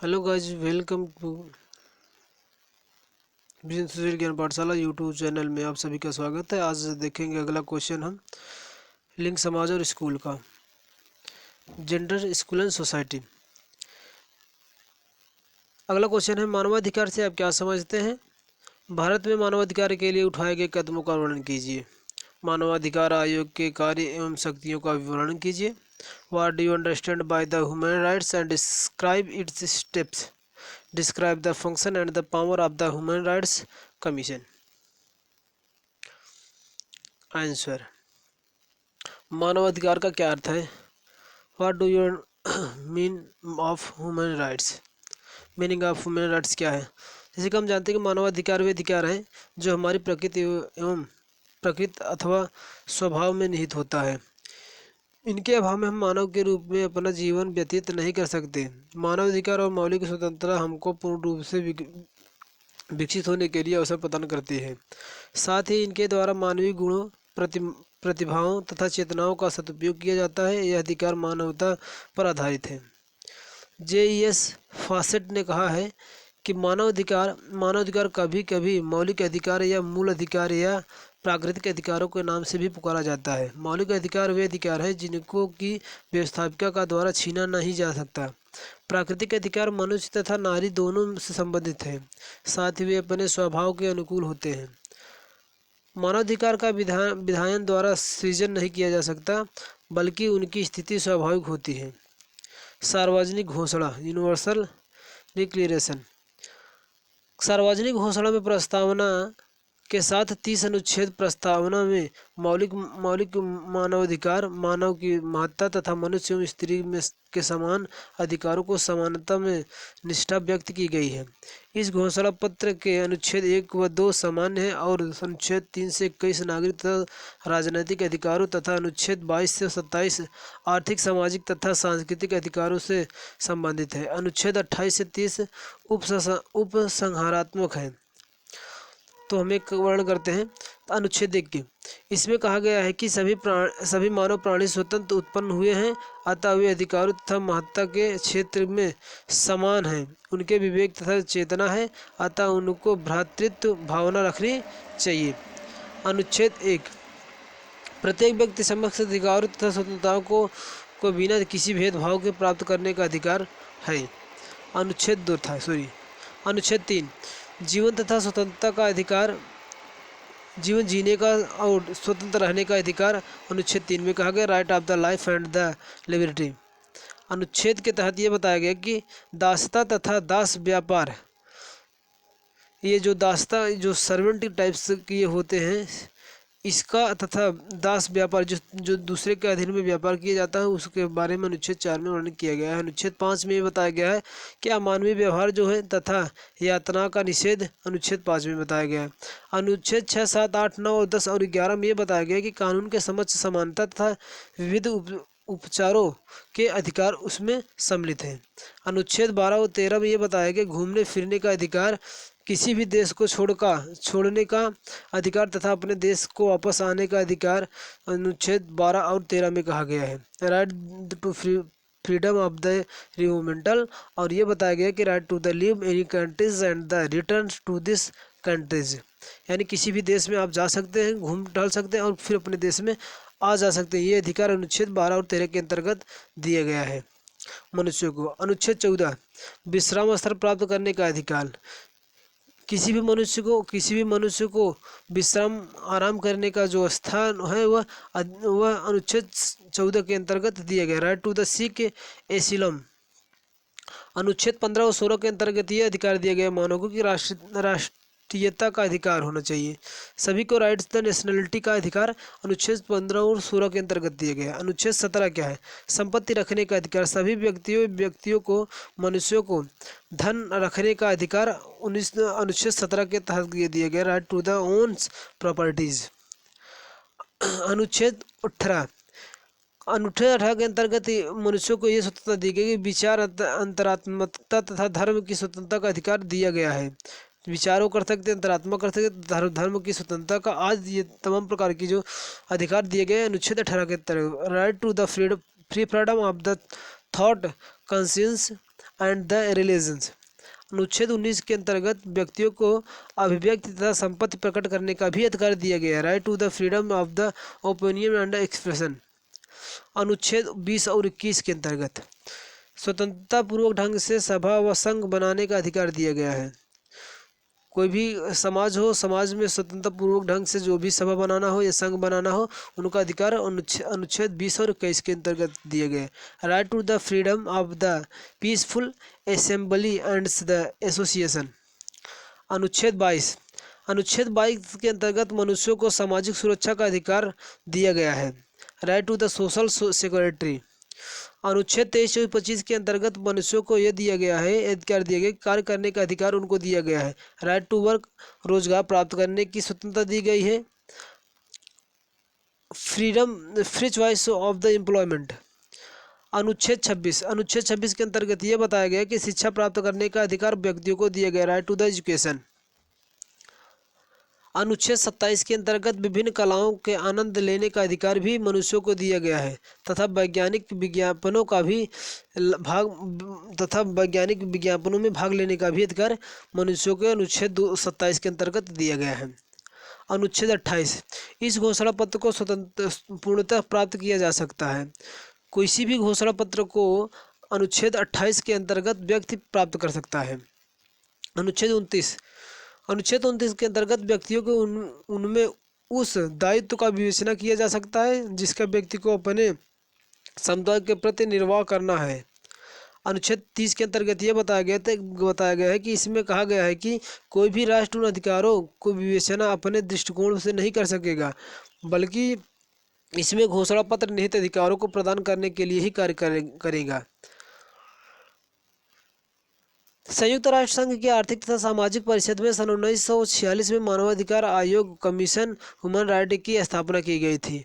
Hello guys, welcome to business Sushil Gyan Pathshala YouTube channel में आप सभी का स्वागत है। आज देखेंगे अगला क्वेश्चन हम लिंग समाज और स्कूल का, जेंडर, स्कूल एंड सोसाइटी। अगला क्वेश्चन है, मानवाधिकार से आप क्या समझते हैं? भारत में मानवाधिकार के लिए उठाए गए कदमों का वर्णन कीजिए। मानवाधिकार आयोग के कार्य एवं शक्तियों का विवरण कीजिए। What do you understand by the human rights and describe it's steps. Describe the function and the power of the Human Rights Commission. Answer, मानवाधिकार का क्या अर्थ है? What do you mean of human rights? Meaning of human rights क्या है? जैसे कि हम जानते हैं कि मानवाधिकार वे अधिकार हैं जो हमारी प्रकृति एवं प्रकृति अथवा स्वभाव में निहित होता है। इनके अभाव में हम मानव के रूप में अपना जीवन व्यतीत नहीं कर सकते। मानवाधिकार और मौलिक स्वतंत्रता हमको पूर्ण रूप से विकसित होने के लिए अवसर प्रदान करती है। साथ ही इनके द्वारा मानवीय गुणों, प्रतिभाओं तथा चेतनाओं का सदुपयोग किया जाता है। यह अधिकार मानवता पर आधारित है। JES फॉसेट ने कहा है कि मानवाधिकार कभी कभी मौलिक अधिकार या मूल अधिकार या प्राकृतिक अधिकारों के नाम से भी पुकारा जाता है। मौलिक अधिकार वे अधिकार हैं जिनको की व्यवस्थापिका का द्वारा छीना नहीं जा सकता। प्राकृतिक अधिकार मनुष्य तथा नारी दोनों से संबंधित है, साथ ही वे अपने स्वभाव के अनुकूल होते हैं। मानवाधिकार का विधायन द्वारा सृजन नहीं किया जा सकता, बल्कि उनकी स्थिति स्वाभाविक होती है। सार्वजनिक घोषणा, यूनिवर्सल डिक्लेरेशन। सार्वजनिक घोषणा में प्रस्तावना के साथ 30 अनुच्छेद प्रस्तावना में मौलिक मानवाधिकार, मानव की महत्ता तथा मनुष्य एवं स्त्री में के समान अधिकारों को समानता में निष्ठा व्यक्त की गई है। इस घोषणा पत्र के अनुच्छेद 1 व 2 सामान्य है और अनुच्छेद 3 से 21 नागरिक तथा राजनैतिक अधिकारों तथा अनुच्छेद 22 से 27 आर्थिक, सामाजिक तथा सांस्कृतिक अधिकारों से संबंधित है। अनुच्छेद 28 से 30 उपसंहारात्मक है। तो हम एक वर्णन करते हैं। अनुच्छेद 1 के इसमें कहा गया है कि सभी मानव प्राणी स्वतंत्र उत्पन्न हुए हैं, अतः वे अधिकारों तथा महत्ता के क्षेत्र में समान हैं। उनके विवेक तथा चेतना है, अतः उनको भ्रातृत्व भावना रखनी चाहिए। अनुच्छेद 1 प्रत्येक व्यक्ति समस्त अधिकारों तथा स्वतंत्रताओं को बिना किसी भेदभाव के प्राप्त करने का अधिकार है। अनुच्छेद 3 जीवन तथा स्वतंत्रता का अधिकार, जीवन जीने का और स्वतंत्र रहने का अधिकार। अनुच्छेद 3 में कहा गया right of the life and the liberty. अनुच्छेद के तहत ये बताया गया कि दासता तथा दास व्यापार, ये जो सर्वेंट टाइप्स के होते हैं, इसका तथा दास व्यापार जो दूसरे के अधीन में व्यापार किया जाता है, उसके बारे में अनुच्छेद 4 में वर्णन किया गया है। अनुच्छेद 5 में ये बताया गया है कि अमानवीय व्यवहार जो है तथा यातना का निषेध अनुच्छेद 5 में बताया गया है। अनुच्छेद 6, 7, 8, 9 और 10 और 11 में ये बताया गया है कि कानून के समक्ष समानता तथा विविध उपचारों के अधिकार उसमें सम्मिलित हैं। अनुच्छेद 12 और 13 में ये बताया गया घूमने फिरने का अधिकार, किसी भी देश को छोड़ने का अधिकार तथा अपने देश को वापस आने का अधिकार अनुच्छेद 12 और 13 में कहा गया है। Right to freedom of the movement, और ये बताया गया कि right to the leave any countries and the return to this countries, यानी किसी भी देश में आप जा सकते हैं, घूम टहल सकते हैं और फिर अपने देश में आ जा सकते हैं। ये अधिकार अनुच्छेद 12 और 13 के अंतर्गत दिया गया है मनुष्य को। अनुच्छेद 14 विश्राम स्थल प्राप्त करने का अधिकार, किसी भी मनुष्य को विश्राम आराम करने का जो स्थान है वह अनुच्छेद 14 के अंतर्गत दिया गया। Right to the seek asylum. अनुच्छेद 15 और 16 के अंतर्गत ये अधिकार दिया गया मानव को कि राष्ट्रीयता का अधिकार होना चाहिए। सभी को राइट्स द नेशनलिटी का अधिकार अनुच्छेद 15 और 16 के अंतर्गत दिया गया। अनुच्छेद 17 क्या है? संपत्ति रखने का अधिकार, सभी व्यक्तियों को, मनुष्यों को धन रखने का अधिकार अनुच्छेद 17 के तहत दिया गया। Right to the owns properties. अनुच्छेद 18 के अंतर्गत मनुष्यों को ये स्वतंत्रता दी गई कि विचार, अंतरात्मकता तथा धर्म की स्वतंत्रता का अधिकार दिया गया है। विचारों कर सकते, अंतरात्मा कर सकते, धर्म की स्वतंत्रता का, आज ये तमाम प्रकार की जो अधिकार दिए गए अनुच्छेद 18 के तहत। Right to the free freedom of the thought, conscience and the religions. अनुच्छेद 19 के अंतर्गत व्यक्तियों को अभिव्यक्ति तथा संपत्ति प्रकट करने का भी अधिकार दिया गया है, right to the freedom of the opinion and expression. अनुच्छेद 20 और 21 के अंतर्गत स्वतंत्रता पूर्वक ढंग से सभा व संघ बनाने का अधिकार दिया गया है। कोई भी समाज हो, समाज में स्वतंत्रता पूर्वक ढंग से जो भी सभा बनाना हो या संघ बनाना हो, उनका अधिकार अनुच्छेद 20 और 21 के अंतर्गत दिए गए। Right to the freedom of the peaceful assembly and the association. अनुच्छेद 22। अनुच्छेद 22 के अंतर्गत मनुष्यों को सामाजिक सुरक्षा का अधिकार दिया गया है, right to the social security. अनुच्छेद 23 और 25 के अंतर्गत मनुष्यों को यह दिया गया है, अधिकार दिया गया, कार्य करने का अधिकार उनको दिया गया है, राइट टू वर्क, रोजगार प्राप्त करने की स्वतंत्रता दी गई है, freedom free choice of the employment. अनुच्छेद 26। अनुच्छेद 26 के अंतर्गत यह बताया गया कि शिक्षा प्राप्त करने का अधिकार व्यक्तियों को दिया गया, राइट टू द एजुकेशन। अनुच्छेद 27 के अंतर्गत विभिन्न कलाओं के आनंद लेने का अधिकार भी मनुष्यों को दिया गया है तथा वैज्ञानिक विज्ञापनों में भाग लेने का भी अधिकार मनुष्यों के अनुच्छेद 27 के अंतर्गत दिया गया है। अनुच्छेद 28। इस घोषणा पत्र को स्वतंत्र पूर्णतः प्राप्त किया जा सकता है। किसी भी घोषणा पत्र को अनुच्छेद 28 के अंतर्गत व्यक्ति प्राप्त कर सकता है। अनुच्छेद 29। अनुच्छेद 29 के अंतर्गत व्यक्तियों को उनमें उस दायित्व का विवेचना किया जा सकता है जिसका व्यक्ति को अपने समुदाय के प्रति निर्वाह करना है। अनुच्छेद 30 के अंतर्गत यह बताया गया है कि इसमें कहा गया है कि कोई भी राष्ट्र उन अधिकारों को विवेचना अपने दृष्टिकोण से नहीं कर सकेगा, बल्कि इसमें घोषणा पत्र निहित अधिकारों को प्रदान करने के लिए ही कार्य करेगा। संयुक्त राष्ट्र संघ की आर्थिक तथा सामाजिक परिषद में सन 1946 में मानवाधिकार आयोग कमीशन ह्यूमन राइट की स्थापना की गई थी।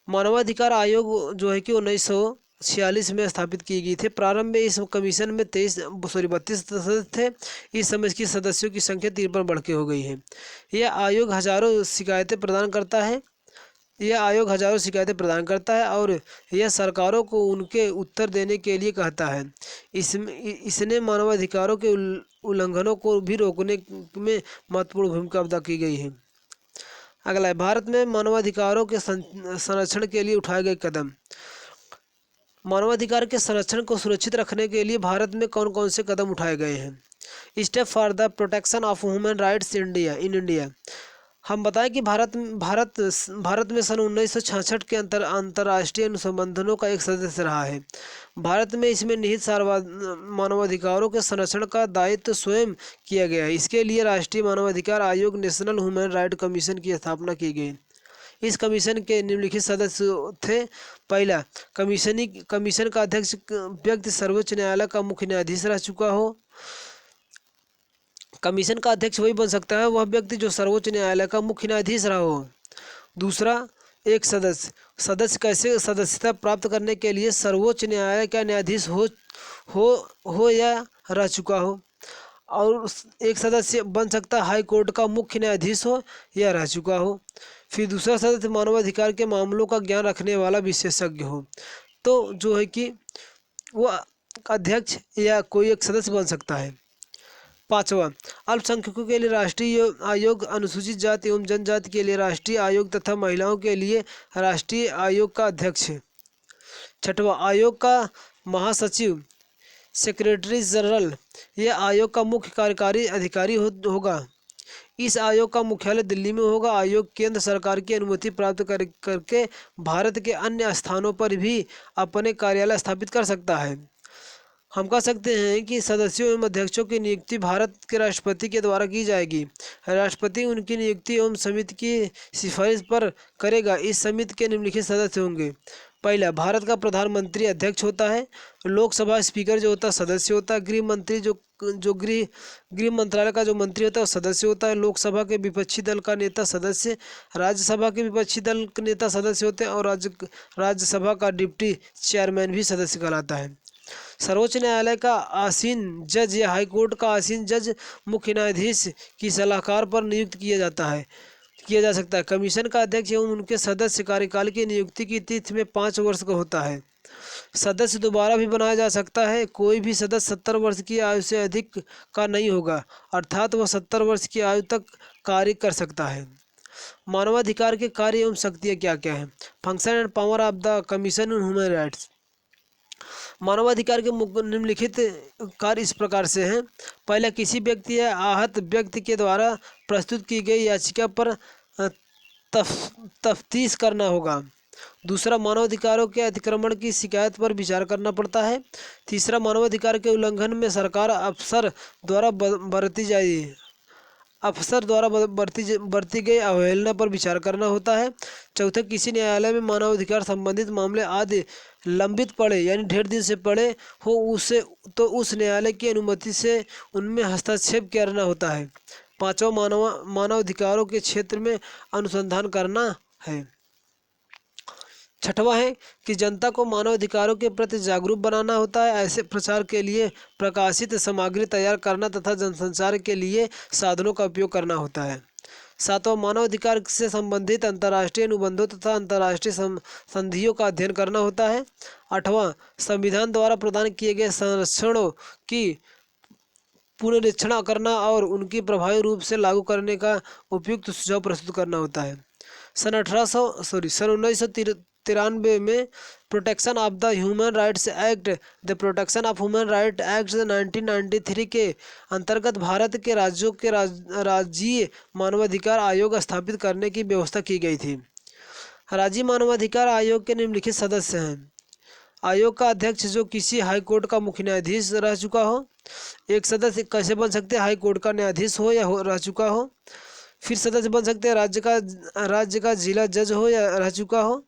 मानवाधिकार आयोग जो है कि 1946 में स्थापित की गई थी। प्रारंभ में इस कमीशन में 32 सदस्य थे। इस समय इसकी सदस्यों की संख्या 53 बढ़ के हो गई है। यह आयोग हजारों शिकायतें प्रदान करता है और यह सरकारों को उनके उत्तर देने के लिए कहता है। इसने मानवाधिकारों के उल्लंघनों को भी रोकने में महत्वपूर्ण भूमिका अदा की गई है। अगला है भारत में मानवाधिकारों के संरक्षण के लिए उठाए गए कदम। मानवाधिकार के संरक्षण को सुरक्षित रखने के लिए भारत में कौन कौन से कदम उठाए गए हैं। Step for the protection of human rights in India. हम बताएं कि भारत में सन 1966 के अंतर्राष्ट्रीय अनुबंधों का एक सदस्य रहा है। भारत में इसमें निहित मानवाधिकारों के संरक्षण का दायित्व स्वयं किया गया है। इसके लिए राष्ट्रीय मानवाधिकार आयोग नेशनल ह्यूमन राइट कमीशन की स्थापना की गई। इस कमीशन के निम्नलिखित सदस्य थे। पहला, कमीशन का अध्यक्ष व्यक्ति सर्वोच्च न्यायालय का मुख्य न्यायाधीश रह चुका हो। कमीशन का अध्यक्ष वही बन सकता है वह व्यक्ति जो सर्वोच्च न्यायालय का मुख्य न्यायाधीश रहा हो। दूसरा, एक सदस्य कैसे सदस्यता प्राप्त करने के लिए सर्वोच्च न्यायालय का न्यायाधीश हो या रह चुका हो। और एक सदस्य बन सकता है हाई कोर्ट का मुख्य न्यायाधीश हो या रह चुका हो। फिर दूसरा सदस्य मानवाधिकार के मामलों का ज्ञान रखने वाला विशेषज्ञ हो। तो जो है कि वह अध्यक्ष या कोई एक सदस्य बन सकता है। पांचवा, अल्पसंख्यकों के लिए राष्ट्रीय आयोग, अनुसूचित जाति एवं जनजाति के लिए राष्ट्रीय आयोग तथा महिलाओं के लिए राष्ट्रीय आयोग का अध्यक्ष। छठवां, आयोग का महासचिव सेक्रेटरी जनरल यह आयोग का मुख्य कार्यकारी अधिकारी होगा। इस आयोग का मुख्यालय दिल्ली में होगा। आयोग केंद्र सरकार की अनुमति प्राप्त करके भारत के अन्य स्थानों पर भी अपने कार्यालय स्थापित कर सकता है। हम कह सकते हैं कि सदस्यों एवं अध्यक्षों की नियुक्ति भारत के राष्ट्रपति के द्वारा की जाएगी। राष्ट्रपति उनकी नियुक्ति एवं समिति की सिफारिश पर करेगा। इस समिति के निम्नलिखित सदस्य होंगे। पहला, भारत का प्रधानमंत्री अध्यक्ष होता है। लोकसभा स्पीकर जो होता है सदस्य होता है। गृह मंत्री जो गृह मंत्रालय का जो मंत्री होता है सदस्य होता है। लोकसभा के विपक्षी दल का नेता सदस्य, राज्यसभा के विपक्षी दल के नेता सदस्य होते हैं और राज्यसभा का डिप्टी चेयरमैन भी सदस्य कहलाता है। सर्वोच्च न्यायालय का आसीन जज या हाईकोर्ट का आसीन जज मुख्य न्यायाधीश की सलाहकार पर नियुक्त किया जाता है। किया जा सकता है। कमीशन का अध्यक्ष एवं उनके सदस्य कार्यकाल की नियुक्ति की तिथि में 5 वर्ष का होता है। सदस्य दोबारा भी बनाया जा सकता है। कोई भी सदस्य 70 वर्ष की आयु से अधिक का नहीं होगा, अर्थात वह 70 वर्ष की आयु तक कार्य कर सकता है। मानवाधिकार के कार्य एवं शक्तियाँ क्या क्या हैं? Function and power of the commission on human rights. मानवाधिकार के निम्नलिखित कार्य इस प्रकार से हैं। पहला, किसी व्यक्ति या आहत व्यक्ति के द्वारा प्रस्तुत की गई याचिका पर तफ्तीश करना होगा। दूसरा, मानवाधिकारों के अतिक्रमण की शिकायत पर विचार करना पड़ता है। तीसरा, मानवाधिकार के उल्लंघन में सरकार अफसर द्वारा बरती गई अवहेलना पर विचार करना होता है। चौथा, किसी न्यायालय में मानवाधिकार संबंधित मामले आदि लंबित पड़े यानी ढेर दिन से पड़े हो उस न्यायालय की अनुमति से उनमें हस्तक्षेप करना होता है। पांचवा, मानवाधिकारों के क्षेत्र में अनुसंधान करना है। छठवां है कि जनता को मानवाधिकारों के प्रति जागरूक बनाना होता है। ऐसे प्रचार के लिए प्रकाशित सामग्री तैयार करना तथा जनसंचार के लिए साधनों का उपयोग करना होता है। सातवां, मानवाधिकार से संबंधित अंतर्राष्ट्रीय अनुबंधों तथा अंतर्राष्ट्रीय संधियों का अध्ययन करना होता है। आठवां, संविधान द्वारा प्रदान किए गए संरक्षणों की पुनरीक्षण करना और उनकी प्रभावी रूप से लागू करने का उपयुक्त सुझाव प्रस्तुत करना होता है। सन 1993 में protection of the human rights act, the protection of human right act 1993 के अंतर्गत भारत के राज्यों के राज्यीय मानवाधिकार आयोग स्थापित करने की व्यवस्था की गई थी। राज्य मानवाधिकार आयोग के निम्नलिखित सदस्य हैं। आयोग का अध्यक्ष जो किसी हाई कोर्ट का मुख्य न्यायाधीश रह चुका हो। एक सदस्य कैसे बन सकते हैं? हाई कोर्ट का न्यायाधीश हो या रह चुका हो। फिर सदस्य बन सकते हैं राज्य का जिला जज हो या रह चुका हो।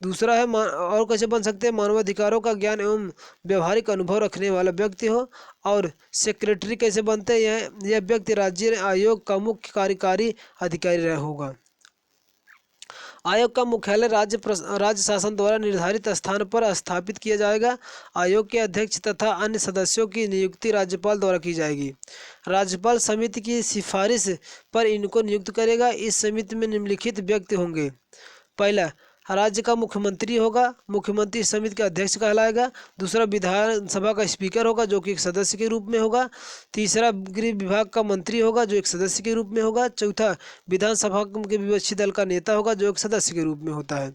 दूसरा है और कैसे बन सकते हैं? मानवाधिकारों का ज्ञान एवं व्यवहारिक अनुभव रखने वाला व्यक्ति हो। और सेक्रेटरी कैसे बनते हैं? यह व्यक्ति राज्य आयोग का मुख्य कार्यकारी अधिकारी होगा। आयोग का मुख्यालय राज्य शासन द्वारा निर्धारित स्थान पर स्थापित किया जाएगा। आयोग के अध्यक्ष तथा अन्य सदस्यों की नियुक्ति राज्यपाल द्वारा की जाएगी। राज्यपाल समिति की सिफारिश पर इनको नियुक्त करेगा। इस समिति में निम्नलिखित व्यक्ति होंगे। पहला, राज्य का मुख्यमंत्री होगा। मुख्यमंत्री इस समिति का अध्यक्ष कहलाएगा। दूसरा, विधानसभा का स्पीकर होगा जो कि एक सदस्य के रूप में होगा। तीसरा, गृह विभाग का मंत्री होगा जो एक सदस्य के रूप में होगा। चौथा, विधानसभा के विपक्षी दल का नेता होगा जो एक सदस्य के रूप में होता है।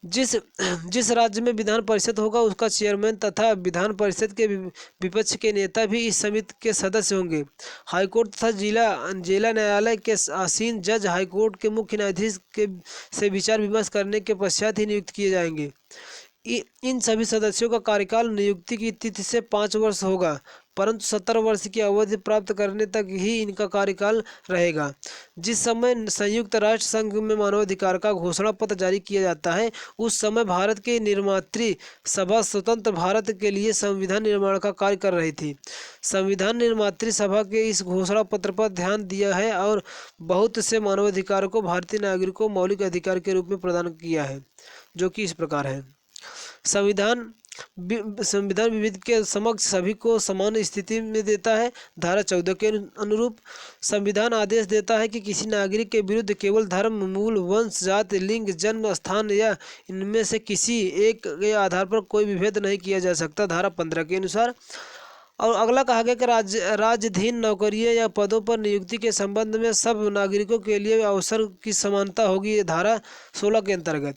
जिस राज्य में विधान परिषद होगा उसका चेयरमैन तथा विधान परिषद के विपक्ष के नेता भी इस समिति के सदस्य होंगे। हाईकोर्ट तथा जिला न्यायालय के आसीन जज हाईकोर्ट के मुख्य न्यायाधीश से विचार विमर्श करने के पश्चात ही नियुक्त किए जाएंगे। इन सभी सदस्यों का कार्यकाल नियुक्ति की तिथि से 5 वर्ष होगा, परंतु 70 वर्ष की अवधि प्राप्त करने तक ही इनका कार्यकाल रहेगा। जिस समय संयुक्त राष्ट्र संघ में मानवाधिकार का घोषणा पत्र जारी किया जाता है उस समय भारत की निर्मात्री सभा स्वतंत्र भारत के लिए संविधान निर्माण का कार्य कर रही थी। संविधान निर्मात्री सभा के इस घोषणा पत्र पर ध्यान दिया है और बहुत से मानवाधिकारों को भारतीय नागरिकों को मौलिक अधिकार के रूप में प्रदान किया है, जो कि इस प्रकार है। संविधान विविध के समक्ष सभी को समान स्थिति में देता है। धारा 14 के अनुरूप संविधान आदेश देता है कि किसी नागरिक के विरुद्ध केवल धर्म, मूल, वंश, जाति, लिंग, जन्म स्थान या इनमें से किसी एक के आधार पर कोई विभेद नहीं किया जा सकता, धारा 15 के अनुसार। और अगला कहा गया कि राजधीन नौकरियों या पदों पर नियुक्ति के संबंध में सब नागरिकों के लिए अवसर की समानता होगी, धारा 16 के अंतर्गत।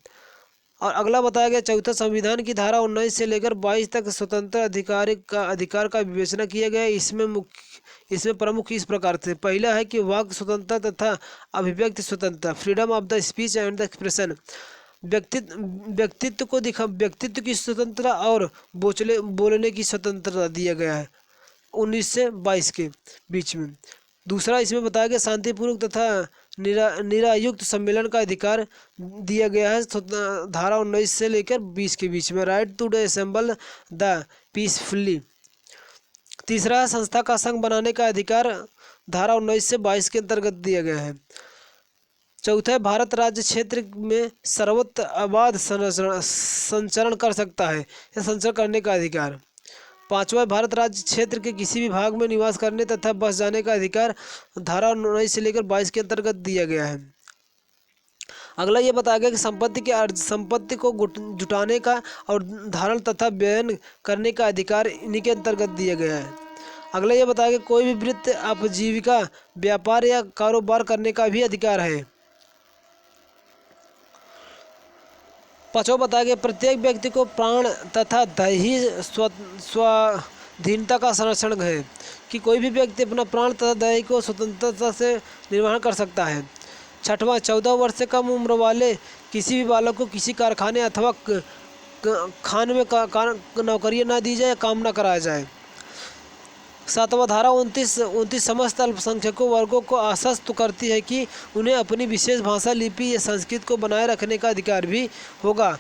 और अगला बताया गया चौथा, संविधान की धारा 19 से लेकर 22 तक स्वतंत्र अधिकार का विवेचना किया गया। इसमें प्रमुख इस प्रकार से। पहला है कि वाक स्वतंत्रता तथा अभिव्यक्ति स्वतंत्रता, freedom of the speech and the expression. व्यक्तित्व की स्वतंत्रता और बोलने की स्वतंत्रता दिया गया है 19 से 22 के बीच में। दूसरा, इसमें बताया गया शांतिपूर्वक तथा निरायुक्त सम्मेलन का अधिकार दिया गया है, धारा 19 से लेकर 20 के बीच में, right to assemble the peacefully. तीसरा, संस्था का संघ बनाने का अधिकार, धारा 19 से 22 के अंतर्गत दिया गया है। चौथा, भारत राज्य क्षेत्र में सर्वत्र अबाध संचरण कर सकता है या संचरण करने का अधिकार। पांचवा, भारत राज्य क्षेत्र के किसी भी भाग में निवास करने तथा बस जाने का अधिकार, धारा 19 से लेकर 22 के अंतर्गत दिया गया है। अगला ये बताया गया कि संपत्ति को जुटाने का और धारण तथा व्ययन करने का अधिकार इन्हीं के अंतर्गत दिया गया है। अगला ये बताया कि कोई भी वृत्ति आजीविका, व्यापार या कारोबार करने का भी अधिकार है। पांचवा बताया गया प्रत्येक व्यक्ति को प्राण तथा दैहिक स्वाधीनता का संरक्षण है, कि कोई भी व्यक्ति अपना प्राण तथा दैहिक को स्वतंत्रता से निर्वहन कर सकता है। छठवां 14 वर्ष से कम उम्र वाले किसी भी बालक को किसी कारखाने अथवा खान में नौकरी न दी जाए, काम न कराया जाए। सातवां धारा 29 समस्त अल्पसंख्यकों वर्गों को आश्वस्त करती है कि उन्हें अपनी विशेष भाषा, लिपि या संस्कृति को बनाए रखने का अधिकार भी होगा।